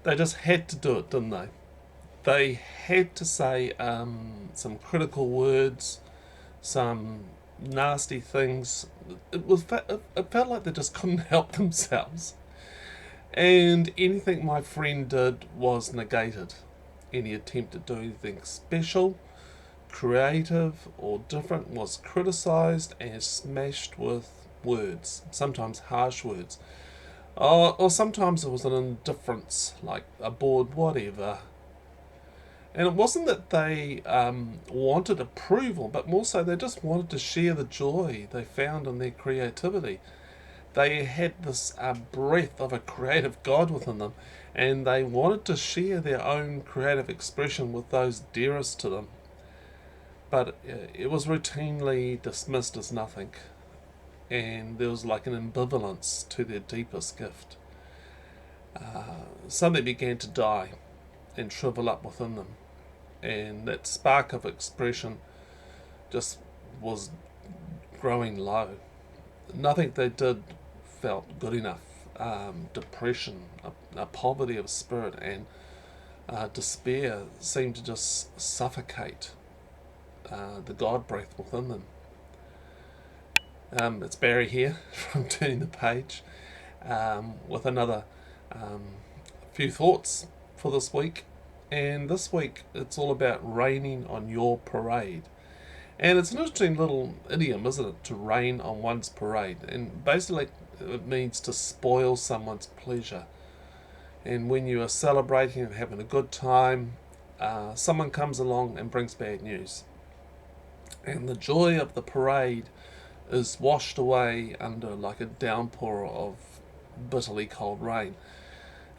They just had to do it, didn't they? They had to say some critical words, some nasty things. It felt like they just couldn't help themselves. And anything my friend did was negated. Any attempt to do anything special, creative, or different was criticised and smashed with words, sometimes harsh words. Or sometimes it was an indifference, like a bored whatever. And it wasn't that they wanted approval, but more so they just wanted to share the joy they found in their creativity. They had this breath of a creative God within them, and they wanted to share their own creative expression with those dearest to them. But it was routinely dismissed as nothing, and there was like an ambivalence to their deepest gift. Something began to die and shrivel up within them, and that spark of expression just was growing low. Nothing they did felt good enough. Depression, a poverty of spirit, and despair seemed to just suffocate the God breath within them. It's Barry here from Turning the Page with another few thoughts for this week. And this week it's all about raining on your parade. And it's an interesting little idiom, isn't it, to rain on one's parade. And basically it means to spoil someone's pleasure. And when you are celebrating and having a good time, someone comes along and brings bad news. And the joy of the parade is washed away under like a downpour of bitterly cold rain.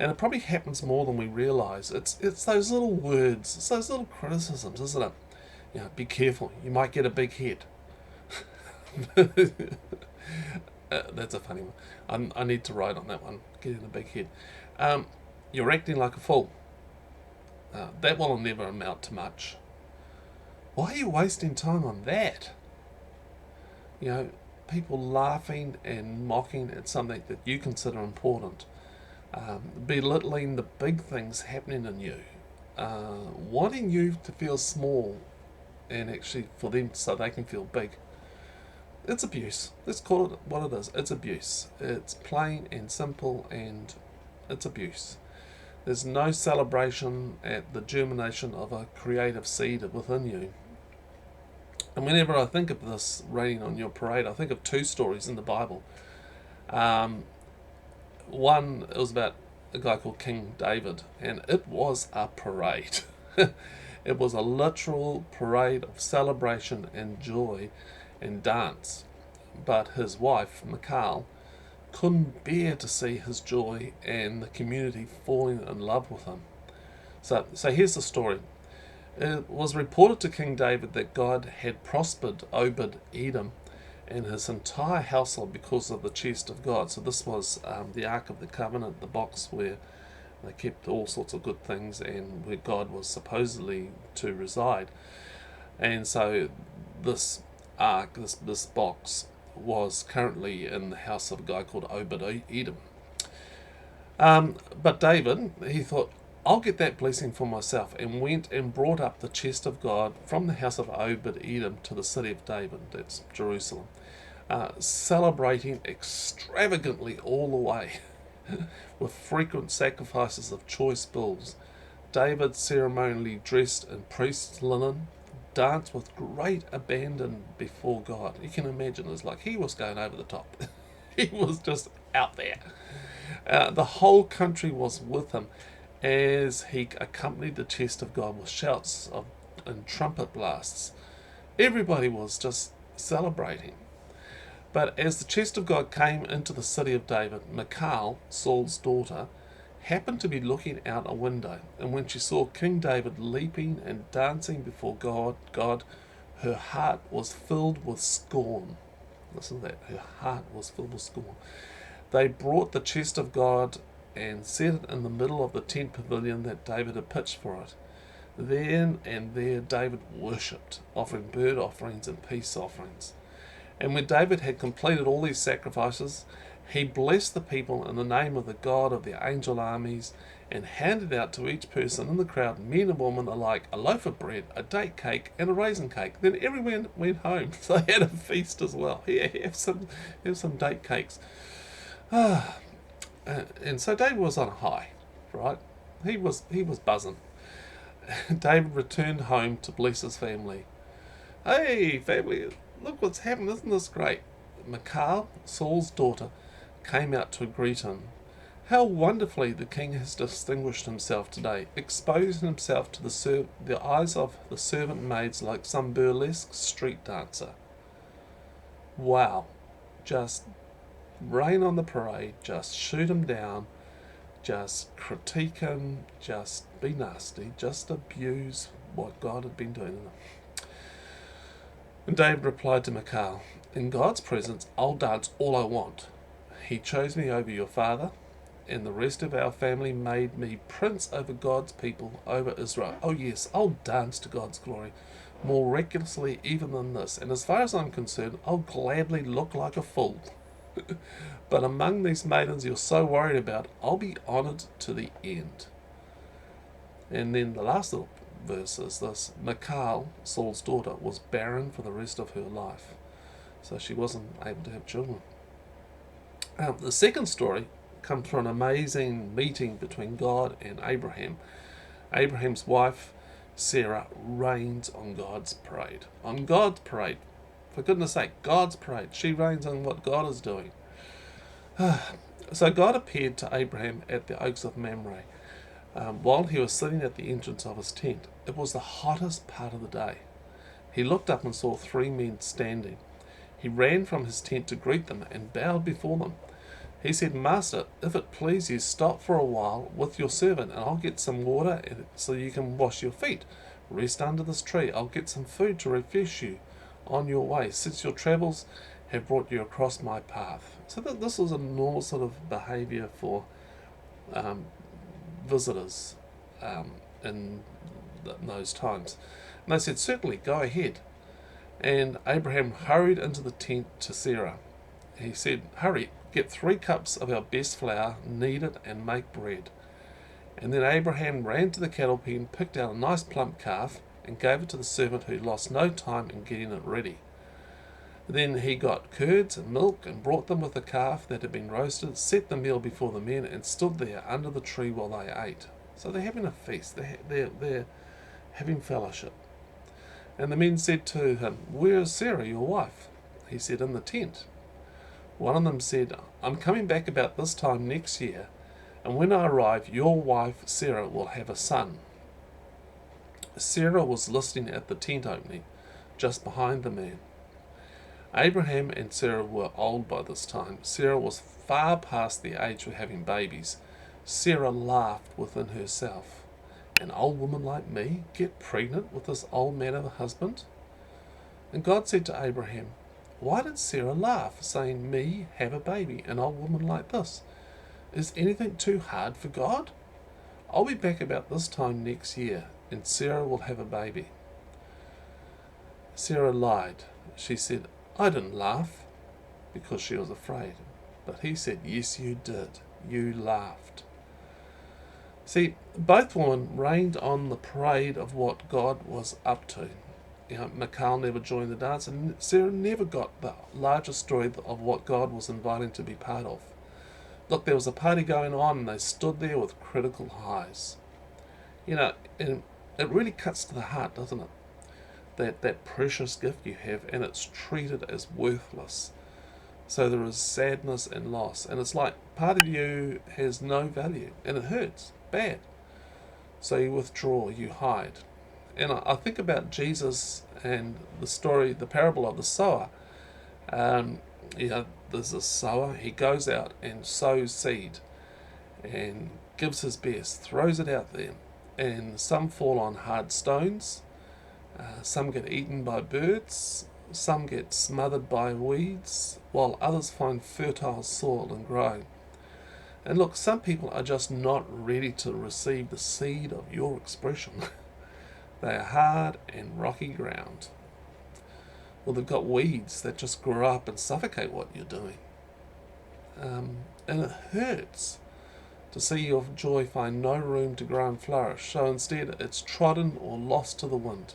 And it probably happens more than we realise. It's those little words, it's those little criticisms, isn't it? You know, be careful, you might get a big head. That's a funny one. I need to write on that one, getting a big head. You're acting like a fool. That will never amount to much. Why are you wasting time on that? You know, people laughing and mocking at something that you consider important. Belittling the big things happening in you. Wanting you to feel small and actually for them so they can feel big. It's abuse. Let's call it what it is. It's abuse. It's plain and simple, and it's abuse. There's no celebration at the germination of a creative seed within you. And whenever I think of this raining on your parade, I think of two stories in the Bible. One, it was about a guy called King David, and it was a parade. It was a literal parade of celebration and joy and dance. But his wife, Michal, couldn't bear to see his joy and the community falling in love with him. So here's the story. It was reported to King David that God had prospered Obed Edom and his entire household because of the chest of God. So this was the Ark of the Covenant, the box where they kept all sorts of good things and where God was supposedly to reside. And so this ark, this box, was currently in the house of a guy called Obed Edom. But David, he thought, I'll get that blessing for myself, and went and brought up the chest of God from the house of Obed Edom to the city of David, that's Jerusalem, celebrating extravagantly all the way with frequent sacrifices of choice bulls. David ceremonially dressed in priest's linen, danced with great abandon before God. You can imagine it's like he was going over the top. He was just out there. The whole country was with him as he accompanied the chest of God with shouts and trumpet blasts. Everybody was just celebrating. But as the chest of God came into the city of David, Michal, Saul's daughter, happened to be looking out a window, and when she saw King David leaping and dancing before God, her heart was filled with scorn. Listen to that. Her heart was filled with scorn. They brought the chest of God and set it in the middle of the tent pavilion that David had pitched for it. Then and there David worshipped, offering burnt offerings and peace offerings. And when David had completed all these sacrifices, He blessed the people in the name of the God of the angel armies and handed out to each person in the crowd, men and women alike, a loaf of bread, a date cake, and a raisin cake. Then everyone went home. So they had a feast as well. Here, have some date cakes. And so David was on a high, right? He was buzzing. David returned home to bless his family. Hey, family, look what's happened. Isn't this great? Michal, Saul's daughter, came out to greet him. How wonderfully the king has distinguished himself today, exposing himself to the eyes of the servant maids like some burlesque street dancer. Wow. Just rain on the parade, just shoot him down, just critique him, just be nasty, just abuse what God had been doing in him. And David replied to Michal, in God's presence, I'll dance all I want. He chose me over your father, and the rest of our family made me prince over God's people, over Israel. Oh yes, I'll dance to God's glory, more recklessly even than this. And as far as I'm concerned, I'll gladly look like a fool. But among these maidens you're so worried about, I'll be honoured to the end. And then the last little verse is this. Michal, Saul's daughter, was barren for the rest of her life. So she wasn't able to have children. The second story comes from an amazing meeting between God and Abraham. Abraham's wife, Sarah, reigns on God's parade. On God's parade. For goodness sake, God's parade. She reigns on what God is doing. So God appeared to Abraham at the oaks of Mamre while he was sitting at the entrance of his tent. It was the hottest part of the day. He looked up and saw 3 men standing. He ran from his tent to greet them and bowed before them. He said, Master, if it please you, stop for a while with your servant, and I'll get some water so you can wash your feet. Rest under this tree. I'll get some food to refresh you on your way, since your travels have brought you across my path. So this was a normal sort of behaviour for visitors in those times. And they said, certainly, go ahead. And Abraham hurried into the tent to Sarah. He said, hurry, get 3 cups of our best flour, knead it, and make bread. And then Abraham ran to the cattle pen, picked out a nice plump calf, and gave it to the servant, who lost no time in getting it ready. Then he got curds and milk and brought them with the calf that had been roasted, set the meal before the men, and stood there under the tree while they ate. So they're having a feast. They're having fellowship. And the men said to him, Where is Sarah, your wife? He said, In the tent. One of them said, I'm coming back about this time next year, and when I arrive, your wife Sarah will have a son. Sarah was listening at the tent opening, just behind the man. Abraham and Sarah were old by this time. Sarah was far past the age for having babies. Sarah laughed within herself. An old woman like me get pregnant with this old man of a husband? And God said to Abraham, Why did Sarah laugh, saying, Me have a baby, an old woman like this? Is anything too hard for God? I'll be back about this time next year, and Sarah will have a baby. Sarah lied. She said, I didn't laugh, because she was afraid. But he said, Yes, you did. You laughed. See, both women reigned on the parade of what God was up to. Michal never joined the dance, and Sarah never got the larger story of what God was inviting to be part of. Look, there was a party going on, and they stood there with critical eyes. And it really cuts to the heart, doesn't it? That precious gift you have, and it's treated as worthless. So there is sadness and loss, and it's like part of you has no value, and it hurts bad. So you withdraw, you hide. And I think about Jesus and the story, the parable of the sower. There's a sower. He goes out and sows seed, and gives his best, throws it out there, and some fall on hard stones. Some get eaten by birds, some get smothered by weeds, while others find fertile soil and grow. And look, some people are just not ready to receive the seed of your expression. They are hard and rocky ground. Well, they've got weeds that just grow up and suffocate what you're doing. and it hurts to see your joy find no room to grow and flourish, so instead it's trodden or lost to the wind.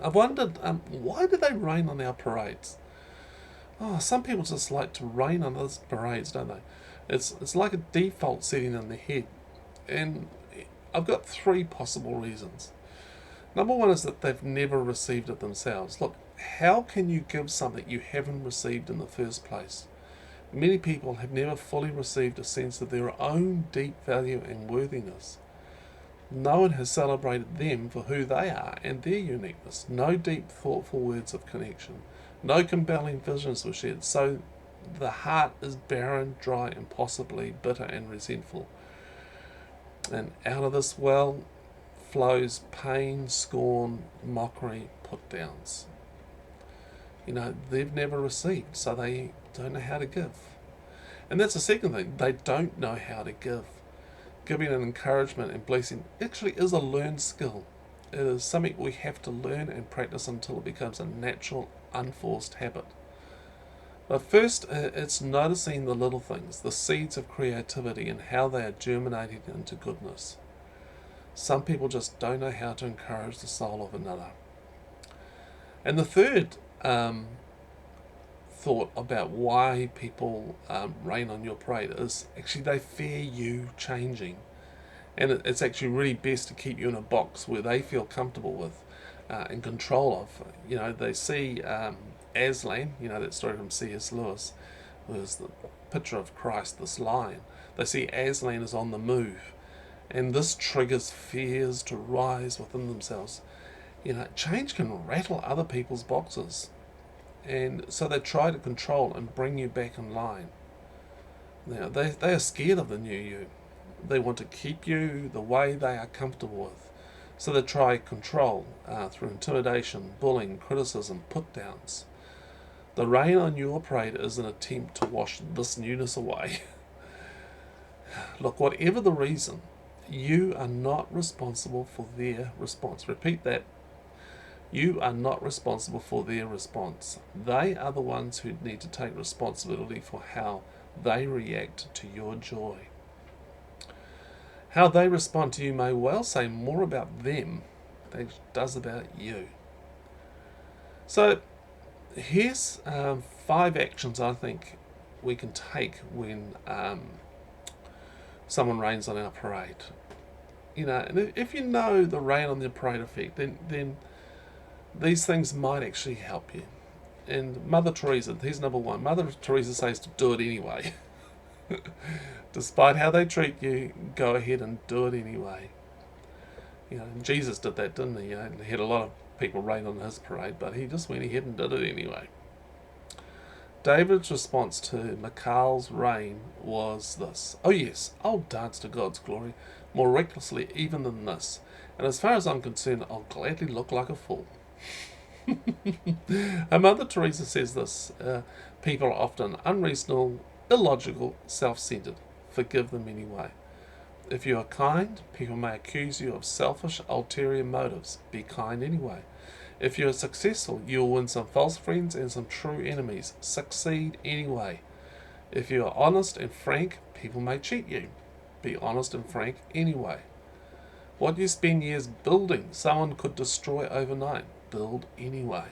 I've wondered, why do they rain on our parades? Oh, some people just like to rain on those parades, don't they? It's like a default setting in their head. And I've got three possible reasons. Number one is that they've never received it themselves. Look, how can you give something you haven't received in the first place? Many people have never fully received a sense of their own deep value and worthiness. No one has celebrated them for who they are and their uniqueness. No deep, thoughtful words of connection. No compelling visions were shared. So the heart is barren, dry, and possibly bitter and resentful. And out of this well flows pain, scorn, mockery, put downs. They've never received, so they don't know how to give. And that's the second thing, they don't know how to give. Giving an encouragement and blessing actually is a learned skill. It is something we have to learn and practice until it becomes a natural, unforced habit. But first, it's noticing the little things, the seeds of creativity and how they are germinating into goodness. Some people just don't know how to encourage the soul of another. And the third thought about why people rain on your parade is actually they fear you changing. And it's actually really best to keep you in a box where they feel comfortable with and control of. They see Aslan, that story from C.S. Lewis, was the picture of Christ, this lion. They see Aslan is on the move, and this triggers fears to rise within themselves. Change can rattle other people's boxes, and so they try to control and bring you back in line. Now, they are scared of the new you. They want to keep you the way they are comfortable with. So they try control through intimidation, bullying, criticism, put-downs. The rain on your parade is an attempt to wash this newness away. Look, whatever the reason, you are not responsible for their response. Repeat that. You are not responsible for their response. They are the ones who need to take responsibility for how they react to your joy. How they respond to you may well say more about them than it does about you. So here's 5 actions I think we can take when someone rains on our parade. And if you know the rain on the parade effect, then these things might actually help you. And Mother Teresa, here's number 1. Mother Teresa says to do it anyway. Despite how they treat you, go ahead and do it anyway. Jesus did that, didn't he? He had a lot of people rain on his parade, but he just went ahead and did it anyway. David's response to Michal's rain was this: "Oh yes, I'll dance to God's glory more recklessly even than this, and as far as I'm concerned, I'll gladly look like a fool." And Mother Teresa says this: people are often unreasonable, illogical, self-centered. Forgive them anyway. If you are kind, people may accuse you of selfish, ulterior motives. Be kind anyway. If you are successful, you will win some false friends and some true enemies. Succeed anyway. If you are honest and frank, people may cheat you. Be honest and frank anyway. What you spend years building, someone could destroy overnight. Build anyway.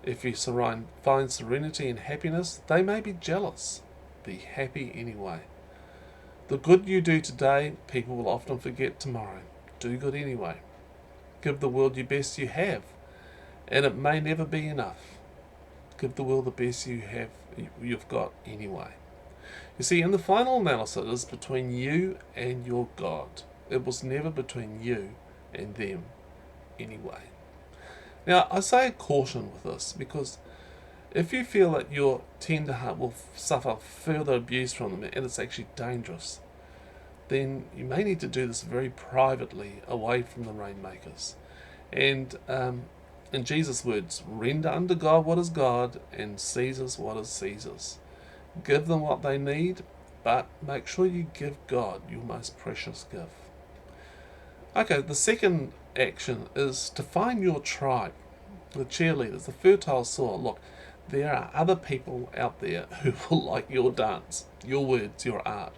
If you find serenity and happiness, they may be jealous. Be happy anyway. The good you do today, people will often forget tomorrow. Do good anyway. Give the world your best you have, and it may never be enough. Give the world the best you've got anyway. You see, in the final analysis, it is between you and your God. It was never between you and them anyway. Now, I say caution with this because if you feel that your tender heart will suffer further abuse from them and it's actually dangerous, then you may need to do this very privately away from the rainmakers. And in Jesus' words, render unto God what is God and Caesar's what is Caesar's. Give them what they need, but make sure you give God your most precious gift. Okay, the second action is to find your tribe, the cheerleaders, the fertile soil. Look, There are other people out there who will like your dance, your words, your art.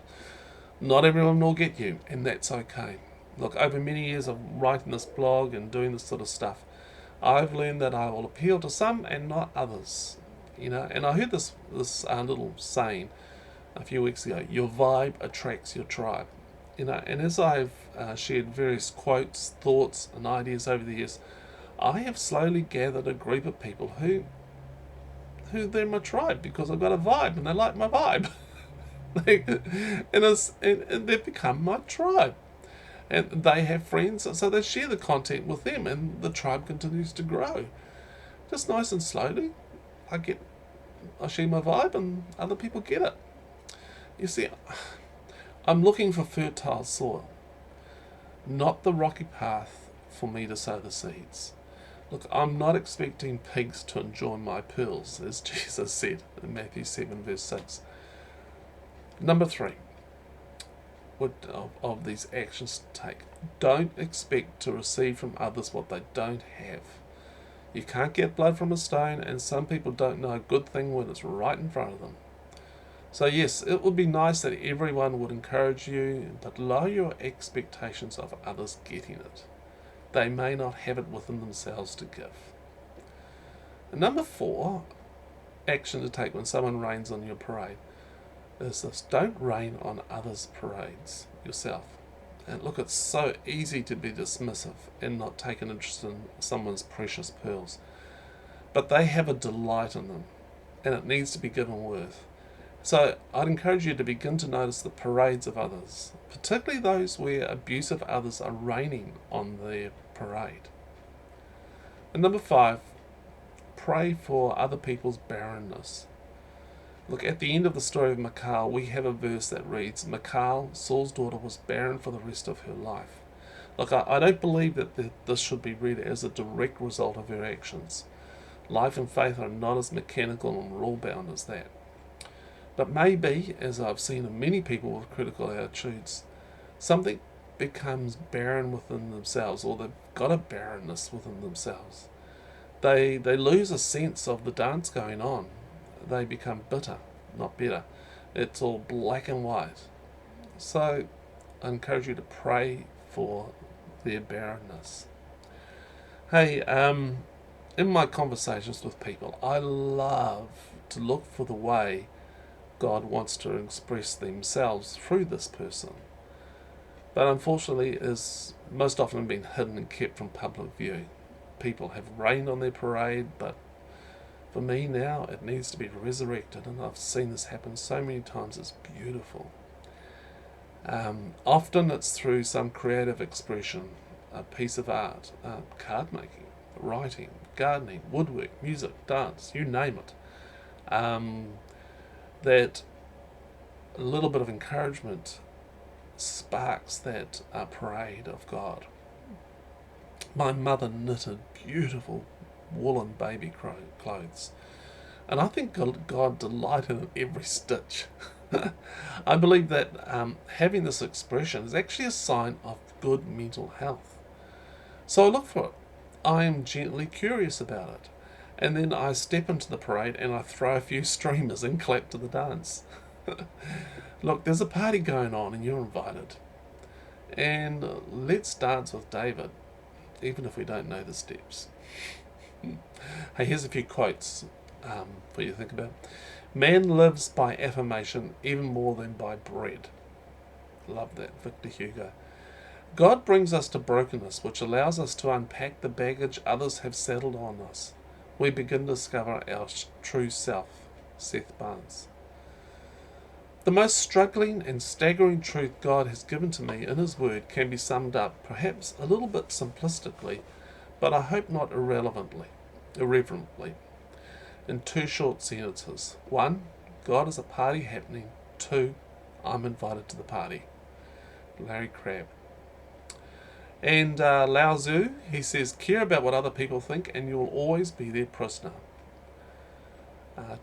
Not everyone will get you, and that's okay. Look, over many years of writing this blog and doing this sort of stuff, I've learned that I will appeal to some and not others. And I heard this little saying a few weeks ago: your vibe attracts your tribe. And as I've shared various quotes, thoughts, and ideas over the years, I have slowly gathered a group of people who they're my tribe because I've got a vibe and they like my vibe. and they've become my tribe. And they have friends, so they share the content with them, and the tribe continues to grow. Just nice and slowly, I share my vibe, and other people get it. You see, I'm looking for fertile soil, not the rocky path for me to sow the seeds. Look, I'm not expecting pigs to enjoy my pearls, as Jesus said in Matthew 7, verse 6. Number 3 of these actions to take. Don't expect to receive from others what they don't have. You can't get blood from a stone, and some people don't know a good thing when it's right in front of them. So yes, it would be nice that everyone would encourage you, but lower your expectations of others getting it. They may not have it within themselves to give. And number 4 action to take when someone rains on your parade is this: don't rain on others' parades yourself. And look, it's so easy to be dismissive and not take an interest in someone's precious pearls. But they have a delight in them, and it needs to be given worth. So I'd encourage you to begin to notice the parades of others, particularly those where abusive others are raining on their parade. And number 5, pray for other people's barrenness. Look, at the end of the story of Michal, we have a verse that reads, Michal, Saul's daughter, was barren for the rest of her life. Look, I don't believe that this should be read as a direct result of her actions. Life and faith are not as mechanical and rule-bound as that. But maybe, as I've seen in many people with critical attitudes, something becomes barren within themselves, or they've got a barrenness within themselves. They lose a sense of the dance going on. They become bitter, not better. It's all black and white. So I encourage you to pray for their barrenness. Hey, in my conversations with people, I love to look for the way God wants to express themselves through this person. But unfortunately, it is most often been hidden and kept from public view. People have rained on their parade, but for me now, it needs to be resurrected, and I've seen this happen so many times. It's beautiful. Often it's through some creative expression, a piece of art, card making, writing, gardening, woodwork, music, dance, you name it. That a little bit of encouragement sparks that parade of God. My mother knitted beautiful woolen baby clothes, and I think God delighted in every stitch. I believe that having this expression is actually a sign of good mental health. So I look for it. I am gently curious about it, and then I step into the parade and I throw a few streamers and clap to the dance. Look, there's a party going on and you're invited, and let's dance with David, even if we don't know the steps. Hey, here's a few quotes for you to think about. Man lives by affirmation even more than by bread. Love that, Victor Hugo. God brings us to brokenness, which allows us to unpack the baggage others have saddled on us. We begin to discover our true self. Seth Barnes. The most struggling and staggering truth God has given to me in His Word can be summed up, perhaps a little bit simplistically, but I hope not irreverently, in 2 short sentences. 1, God is a party happening. 2, I'm invited to the party. Larry Crabb. And Lao Tzu, he says, care about what other people think and you will always be their prisoner.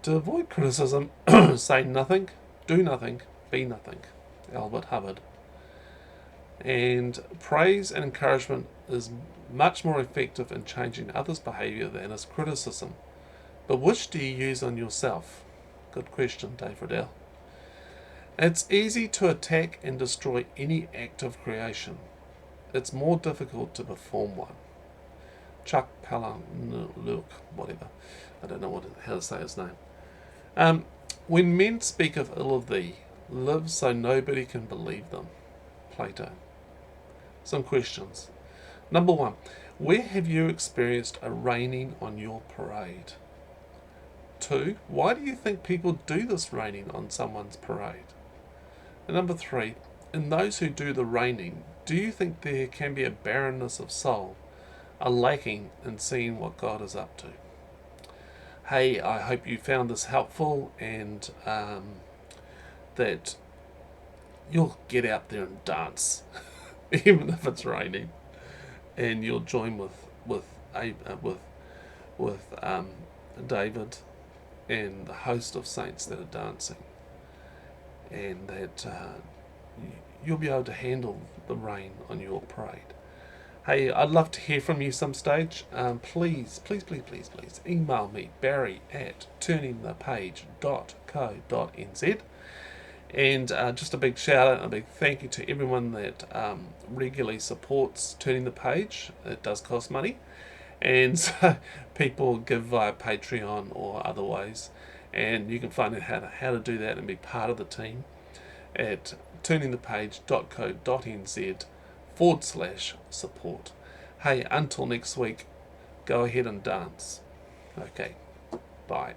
To avoid criticism, say nothing, do nothing, be nothing. Albert Hubbard. And praise and encouragement is much more effective in changing others' behaviour than is criticism. But which do you use on yourself? Good question, Dave Riddell. It's easy to attack and destroy any act of creation. It's more difficult to perform one. Chuck Palahniuk, whatever. I don't know how to say his name. When men speak of ill of thee, live so nobody can believe them. Plato. Some questions. Number 1. Where have you experienced a raining on your parade? 2. Why do you think people do this raining on someone's parade? And number 3. In those who do the raining, do you think there can be a barrenness of soul, a lacking in seeing what God is up to? Hey, I hope you found this helpful, and that you'll get out there and dance, even if it's raining, and you'll join with David and the host of saints that are dancing, and that you'll be able to handle the rain on your parade. Hey, I'd love to hear from you some stage. Please email me, barry@turningthepage.co.nz. And just a big shout out and a big thank you to everyone that regularly supports Turning the Page. It does cost money. And so people give via Patreon or other ways. And you can find out how to do that and be part of the team at turningthepage.co.nz/support. Hey, until next week, go ahead and dance. Okay, bye.